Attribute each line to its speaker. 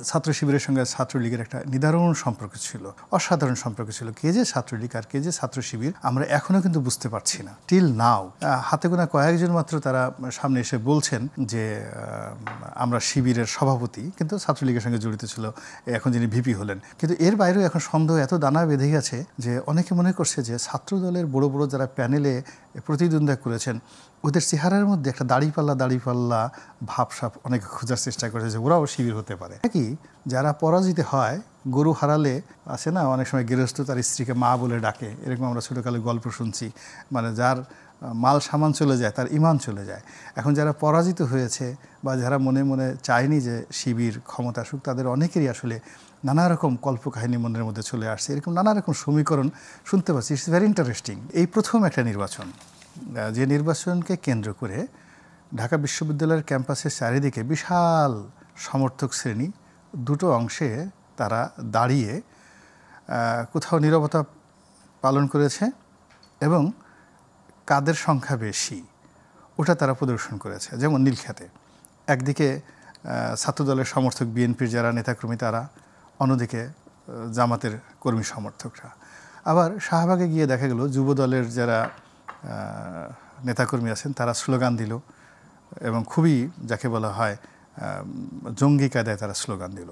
Speaker 1: ছাত্র শিবিরের সঙ্গে ছাত্রলীগের একটা নিদারুণ সম্পর্ক ছিল, অসাধারণ সম্পর্ক ছিল। কে যে ছাত্রলীগ আর কে যে ছাত্র শিবির আমরা এখনো কিন্তু বুঝতে পারছি না, টিল নাও। হাতে গোনা কয়েকজন মাত্র তারা সামনে এসে বলছেন যে আমরা শিবিরের সভাপতি, কিন্তু ছাত্রলীগের সঙ্গে জড়িত ছিল এখন যিনি ভিপি হলেন। কিন্তু এর বাইরেও এখন সন্দেহ এত দানা বেঁধে গেছে যে অনেকে মনে করছে যে ছাত্র দলের বড় বড় যারা প্যানেলে প্রতিদ্বন্দ্বিতা করেছেন ওদের চেহারার মধ্যে একটা দাড়িপাল্লা ভাবসাব অনেকে খোঁজার চেষ্টা করেছে যে ওরাও শিবির হতে পারে নাকি। যারা পরাজিত হয়, গরু হারালে আছে না অনেক সময় গৃহস্থ তার স্ত্রীকে মা বলে ডাকে, এরকম আমরা ছোটোকালে গল্প শুনছি। মানে যার মাল সামান চলে যায় তার ইমান চলে যায়। এখন যারা পরাজিত হয়েছে বা যারা মনে মনে চায়নি যে শিবির ক্ষমতা আসুক, তাদের অনেকেরই আসলে নানা রকম কল্পকাহিনী মনের মধ্যে চলে আসছে, এরকম নানা রকম সমীকরণ শুনতে পাচ্ছি। It's very interesting. এই প্রথম একটা নির্বাচন, যে নির্বাচনকে কেন্দ্র করে ঢাকা বিশ্ববিদ্যালয়ের ক্যাম্পাসের চারিদিকে বিশাল সমর্থক শ্রেণী দুটো অংশে তারা দাঁড়িয়ে কোথাও নীরবতা পালন করেছে এবং কাদের সংখ্যা বেশি ওটা তারা প্রদর্শন করেছে। যেমন নীলক্ষেতে একদিকে ছাত্রদলের সমর্থক বিএনপির যারা নেতাকর্মী তারা, অন্যদিকে জামাতের কর্মী সমর্থকরা। আবার শাহবাগে গিয়ে দেখা গেল যুব দলের যারা নেতাকর্মী আছেন তারা স্লোগান দিল এবং খুবই যাকে বলা হয় জঙ্গি কায়দায় তারা স্লোগান দিল।